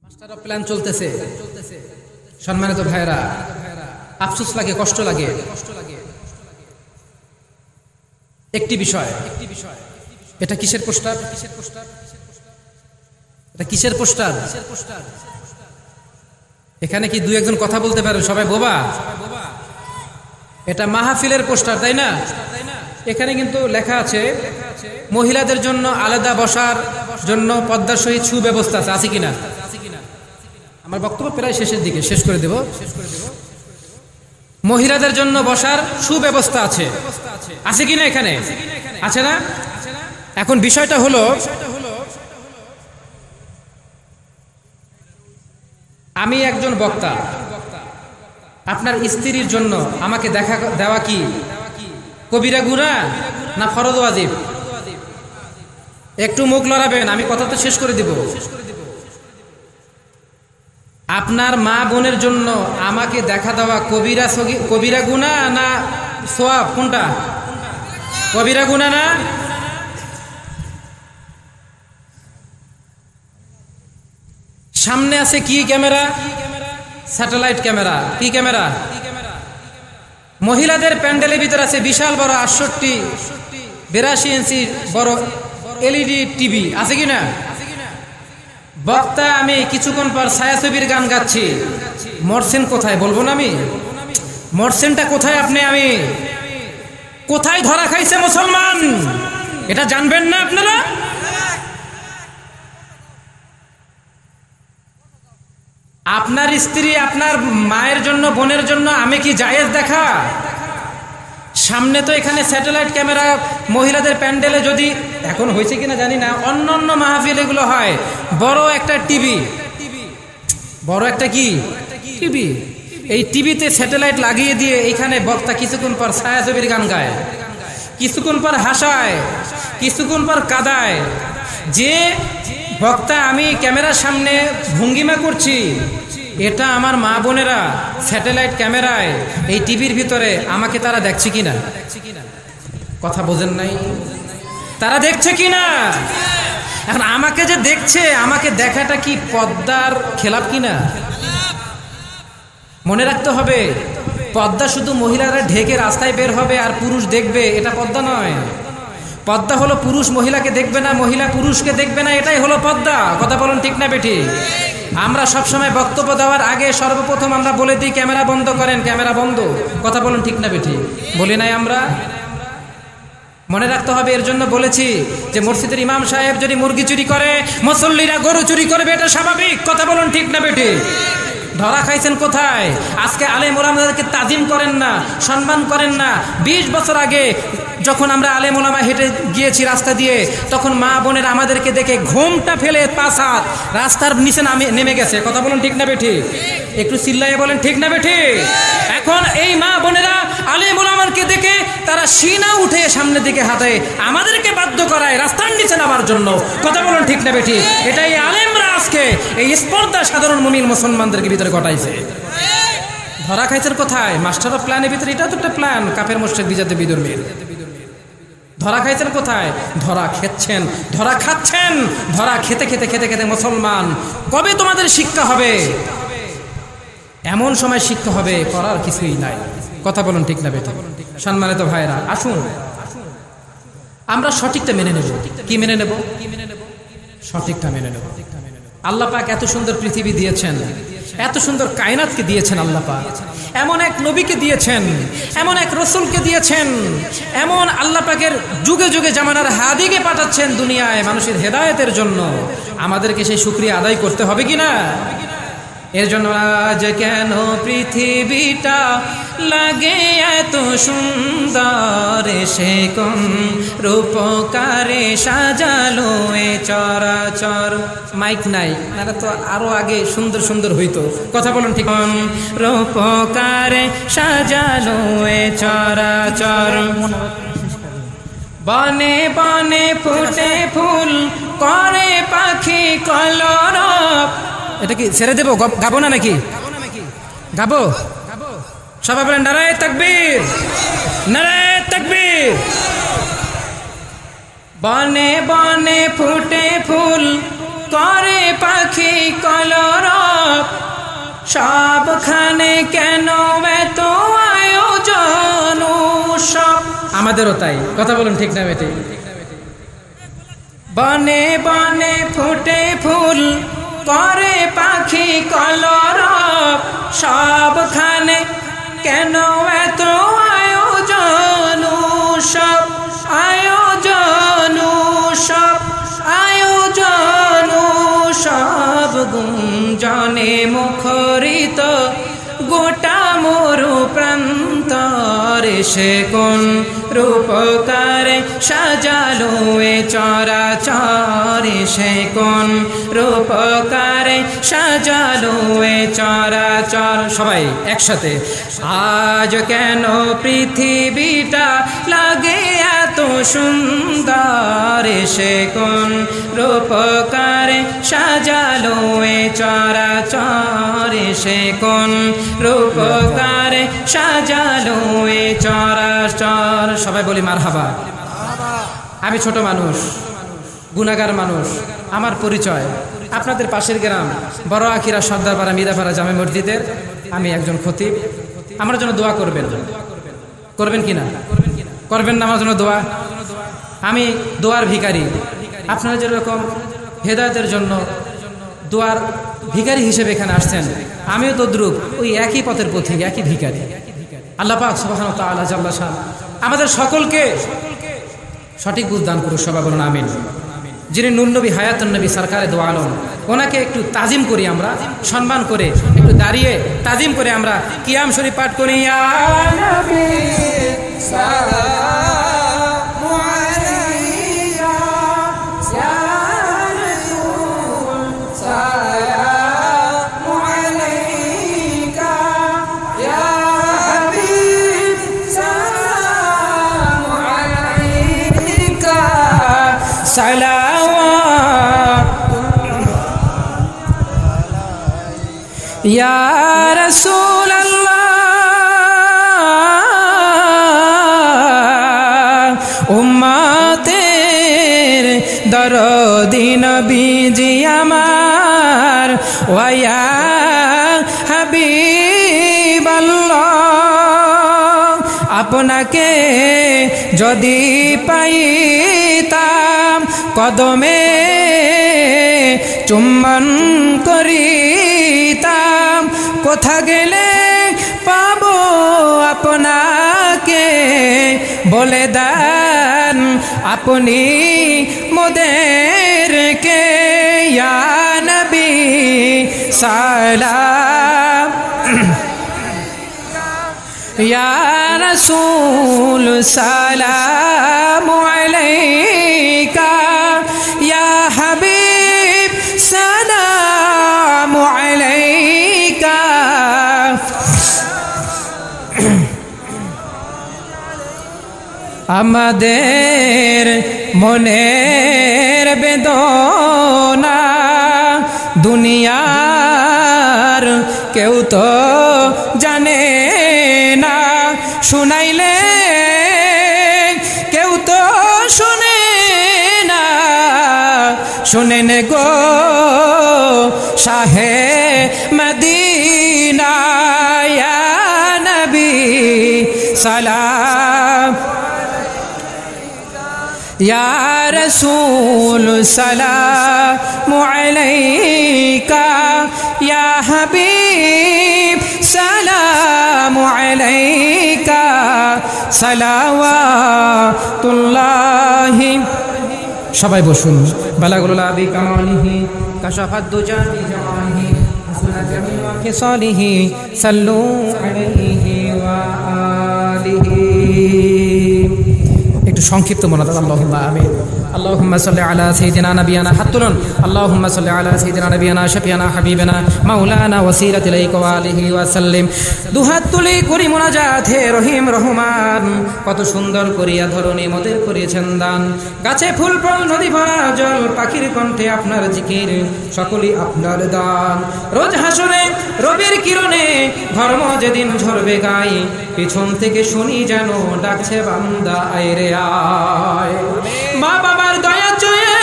Master of plan চলতেছে। সম্মানিত ভাইরা, আফসোস লাগে, কষ্ট লাগে। একটি বিষয়, এটা কিসের পোস্টার? এটা কিসের পোস্টার? এখানে কি দুই একজন কথা বলতে পারে? সবাই বোবা? এটা মাহফিলের পোস্টার, তাই না? এখানে কিন্তু লেখা আছে মহিলাদের জন্য আলাদা বসার জন্য পদ্মার সহিত সুব্যবস্থা আছে। আছে কিনা? আমার বক্তব্য প্রায় শেষের দিকে, শেষ করে দেব। মহিলাদের জন্য বসার সুব্যবস্থা আছে, আছে কিনা? এখানে আছে না? এখন বিষয়টা হলো, আমি একজন বক্তা, আপনার স্ত্রীর জন্য আমাকে দেখা দেওয়া কি কবিরা গুনাহ না ফরজ ওয়াজিব? একটু মুখ লড়াবেন, আমি কথা তো শেষ করে দিব। আপনার মা বোনের জন্য আমাকে দেখা দেওয়া কবিরা গুনাহ না সওয়াব? কোনটা? কবিরা গুনাহ না? সামনে আছে কি ক্যামেরা? Satellite camera. কি ক্যামেরা? মহিলাদের প্যান্ডেলের ভিতর আছে বিশাল বড় 82 ইঞ্চি বড় এলইডি টিভি। আছে কিনা? বক্তা আমি কিছুক্ষণ পর ছায়াছবির গান গাচ্ছি, মরছেন কোথায়? বলবো না আমি? মরছেনটা কোথায়? আপনি আমি কোথায় ধরা খাইছে মুসলমান, এটা জানবেন না আপনারা? আপনার স্ত্রী, আপনার মায়ের জন্য, বোনের জন্য আমি কি জায়েজ দেখা? সামনে তো এখানে স্যাটেলাইট ক্যামেরা, মহিলাদের প্যান্ডেলে যদি এখন হয়েছে কিনা জানি না, অন্য অন্য মাহফিল এগুলো হয় বড় একটা টিভি, বড় একটা কি টিভি, এই টিভিতে স্যাটেলাইট লাগিয়ে দিয়ে এখানে বক্তা কিছুক্ষণ পর ছায়াছবির গান গায়, কিছুক্ষণ পর হাসায়, কিছুক্ষণ পর কাঁদায়। যে বক্তা আমি ক্যামেরার সামনে ভঙ্গিমা করছি, এটা আমার মা বোনেরা স্যাটেলাইট ক্যামেরায় এই টিভির ভিতরে আমাকে তারা দেখছে কিনা? কথা বোঝেন নাই? তারা দেখছে কিনা? এখন আমাকে যে দেখছে, আমাকে দেখাটা কি পর্দার খেলাপ কিনা? মনে রাখতে হবে, পর্দা শুধু মহিলারা ঢেকে রাস্তায় বের হবে আর পুরুষ দেখবে, এটা পর্দা নয়। পর্দা হলো পুরুষ মহিলাকে দেখবে না, মহিলা পুরুষকে দেখবে না, এটাই হলো পর্দা। কথা বলুন ঠিক না বেঠিক? আমরা সবসময় বক্তব্য দেওয়ার আগে সর্বপ্রথম আমরা বলে দিই ক্যামেরা বন্ধ করেন, ক্যামেরা বন্ধ। কথা বলুন ঠিক না বেঠিক? বলি নাই আমরা? মনে রাখতে হবে, এর জন্য বলেছি যে মসজিদের ইমাম সাহেব যদি মুরগি চুরি করে, মুসল্লিরা গরু চুরি করবে, এটা স্বাভাবিক। কথা বলুন ঠিক না বেঠিক? ধরা খাইছেন কোথায়? আজকে আলেম ওলামাদেরকে তাজিম করেন না, সম্মান করেন না। 20 বছর আগে যখন আমরা আলেম ওলামা হেঁটে গিয়েছি রাস্তা দিয়ে, তখন মা বোনের আমাদেরকে দেখে ঘুমটা ফেলে 5 হাত রাস্তার নিচে নেমে গেছে। কথা বলুন ঠিক না বেঠিক? একটু চিল্লাইয়ে বলেন ঠিক না বেঠিক? এখন এই মা বোনেরা আলেম ওলামাকে দেখে তারা সিনা উঠে সামনের দিকে হাঁটায়, আমাদেরকে বাধ্য করায় রাস্তার নিচে নামার জন্য। কথা বলুন ঠিক না বেঠিক? এটাই আলেমরা আজকে এই স্পর্ধা সাধারণ মুমিন মুসলমানদেরকে ভিতরে ঘটাইছে। ধরা খাইছেন কোথায়? মাস্টার অফ প্ল্যানের ভিতরে এটা তো একটা প্ল্যান, কাফের মুশরিক বিজাতে বিদর্মীর। ধরা খাইছেন কোথায়? ধরা খেচ্ছেন, ধরা খাচ্ছেন। ধরা খেতে খেতে খেতে খেতে মুসলমান, কবে তোমাদের শিক্ষা হবে? এমন সময় শিক্ষা হবে করার কিছুই নাই। কথা বলুন ঠিক না বেঠিক? সম্মানিত ভাইরা, আসুন আমরা সঠিকটা মেনে নেব। কি মেনে নেব? সঠিকটা মেনে নেব। আল্লাহ পাক এত সুন্দর পৃথিবী দিয়েছেন, এত সুন্দর কায়নাতকে দিয়েছেন আল্লাহ পাক, এমন এক নবীকে দিয়েছেন, এমন এক রসুলকে দিয়েছেন, এমন আল্লাহ পাকের যুগে যুগে জামানার হাদিকে পাঠাচ্ছেন দুনিয়ায় মানুষের হেদায়েতের জন্য। আমাদেরকে সেই শুকরিয়া আদায় করতে হবে কিনা? এর জন্য আজ কেন পৃথিবীটা লাগে এত সুন্দর, সে কোন রূপকারে সাজালো এ চরাচর। মাইক নাই, না তো আরো আগে সুন্দর সুন্দর হইতো। কথা বলুন ঠিক? রূপকারে সাজালো এ চরাচর, বনে বনে ফুটে ফুল করে পাখি কলরব। এটা কি ছেড়ে দেবো? গাবো না নাকি? গাবো? সবাই বলেন নারায়ে তাকবীর, নারায়ে তাকবীর। বনে বনে ফুটে ফুল করে পাখি কলর সবখানে কেন এত আয়োজন সব, আমাদেরও তাই, কথা বলুন ঠিক না বেটে? বনে বনে ফুটে ফুল করে পাখি কলরব, সবখানে কেন এত আয়োজন সব, আয়োজন সব, আয়োজন সব, গুঞ্জনে মুখরিত গোটা মরু প্রান্তরে, সে কোন রূপকারে সাজালো এ চরাচরে, সে কোন রূপকারে সাজালো এ চরাচর। সবাই একসাথে। আজ কেন পৃথিবীটা লাগে এত সুন্দর, সে কোন রূপকারে সাজালো এ চরাচরে, সে কোন রূপকারে সাজালো এ চরাচর। সবাই বলি মারহাবা। আমি ছোট মানুষ, গুনাহগার মানুষ, আমার পরিচয় আপনাদের পাশের গ্রাম বড় আখিরা সর্দারপাড়া মিরাপাড়া জামে মসজিদের আমি একজন খতিব। আমার জন্য দোয়া করবেন, করবেন কিনা? করবেন না আমার জন্য দোয়া? আমি দোয়ার ভিখারি। আপনারা যেরকম হেদায়েতের জন্য দোয়ার ভিখারি হিসেবে এখানে আসছেন, আমিও তদ্রুপ ওই একই পথের পথিক, একই ভিখারি। আল্লাহ পাক সুবহানাহু ওয়া তাআলা জাল্লা শান আমাদের সকলকে সঠিক বুঝ দান করুন। সবাই বলুন আমিন। যিনি নূর নবী হায়াতুন নবী সরকারে দো আলম, ওনাকে একটু তাজিম করি আমরা, সম্মান করে একটু দাঁড়িয়ে তাজিম করে আমরা কিয়াম শরীফ পাঠ করি। ইয়া নবী সালামু আলাইকা, ইয়া রাসূল সালামু আলাইকা, ইয়া হাবিব সালামু আলাইকা, ইয়া রাসূলুল্লাহ, উম্মতের দরদি নবীজি আমার, ওয়া ইয়া হাবিবাল্লাহ, আপনাকে যদি পাইতাম কদমে চুম্বন করিতাম, কোথা গেলে পাবো আপনাকে বলে দেন আপনি মোদেরকে। ইয়া নবী সালাম, ইয়া রাসূল সালামু আলাইকা, ইয়া হাবিব সালামু আলাইকা। আমাদের মনের বেদনা দুনিয়ার কেউ তো জানে না, শুনাইলে কেউ তো শুনে না, শুনেন গো শাহে মদিনা, ইয়া নবী সালাম, ইয়া রাসূল সালামু আলাইকা, ইয়া হাবিব সালামু আলাইকা, সালাওয়াতুল্লাহি। সবাই বসুন। বালাগুল আবি কামালিহি কাশাফাত দুজা বি জামালিহি হাসনাত জামিউ খিসালিহি, সাল্লু আলাইহি ওয়া আলিহি। একটু সংক্ষিপ্ত মোনাজাত। আল্লাহুম্মা আমিন। আল্লাহুম্মা সাল্লি আলা সাইয়্যিদিনা নাবিয়ানা, হাত তুলুন। আল্লাহুম্মা সাল্লি আলা সাইয়্যিদিনা নাবিয়ানা শাফিয়ানা হাবিবানা মাওলানা ওয়াসিলাতি ইলাইকা ওয়া আলিহি ওয়া সাল্লিম। দুহাত তুলে করি মোনাজাত, হে রহিম রহমান, কত সুন্দর করিয়া ধরণী মোদের করিয়েছেন দান। গাছে ফুল ফল নদী ভরা জল, পাখির কণ্ঠে আপনার জিকির, সকলই আপনার দান। রোজ হাসরে রবির কিরণে ধর্ম যেদিন ঝরবে গাই, পিছন থেকে শুনি যেন ডাকছে বান্দা আয় রে আয়। মা বাবার দয়া চেয়ে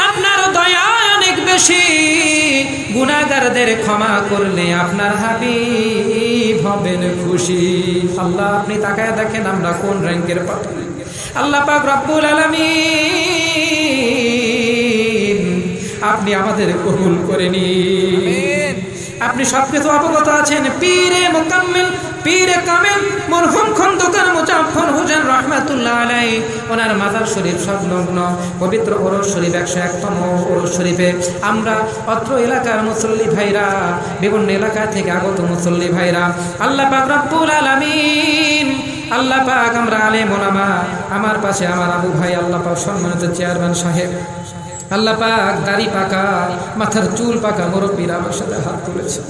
আপনার দয়া অনেক বেশি, গুনাহগার গুনাহগারদের ক্ষমা করলে আপনার হাবিব হবেন খুশি। আল্লাহ আপনি তাকায় দেখেন আমরা কোন র্যাঙ্কের পাত্র। আল্লাহ পাক রব্বুল আলামিন আপনি আমাদের কবুল করে নিন। আপনি সবকিছু অবগত আছেন। পীরে মুকাম্মিল পীরে কামিল মরহুম খন্দকার মুজাফফর হোসেন রহমাতুল্লাহ আলাইহি ওনার মাজার শরীফ সংলগ্ন পবিত্র ওরস শরীফ 101তম ওরস শরীফে আমরা অত্র এলাকার মুসল্লি ভাইরা, বিভিন্ন এলাকা থেকে আগত মুসল্লি ভাইরা, আল্লাহ পাক রব্বুল আলামিন আল্লাহ পাক আমরা আলেম ওলামা, আমার পাশে আমার আবু ভাই, আল্লাহ পাক সম্মানিত চেয়ারম্যান সাহেব, আল্লাহ পাক দাড়ি পাকা মাথার চুল পাকা মুরব্বীরা আমার সাথে হাত তুলেছে।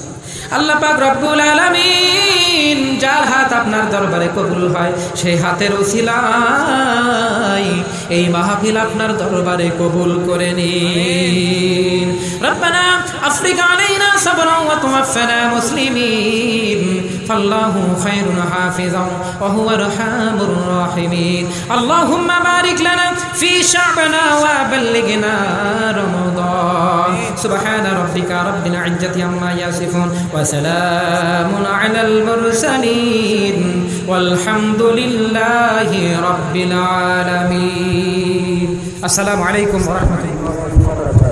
আল্লাহ পাক রব্বুল আলামিন যার হাত আপনার দরবারে কবুল হয় সেই হাতের উসিলায় এই মাহফিল আপনার দরবারে কবুল করে নিন। রব্বানা আফরিক আলাইনা সাবরান ওয়া তাওয়াফানা মুসলিমিন ফাল্লাহু খায়রুন হাফিজান ওয়া হুয়া আরহামুর রাহিমিন। আল্লাহুম্মা বারিক লানা ফি শাবানা ওয়া বাল্লিগনা রমাদান। সুবহানা রাব্বিকা রাব্বিল ইজ্জাতি আম্মা ইয়াসিফুন ওয়া সালামুন আলাল মুরসালিন ওয়ালহামদুলিল্লাহি রাব্বিল আলামিন। আসসালামু আলাইকুম ওয়া রাহমাতুল্লাহি ওয়া বারাকাতুহু।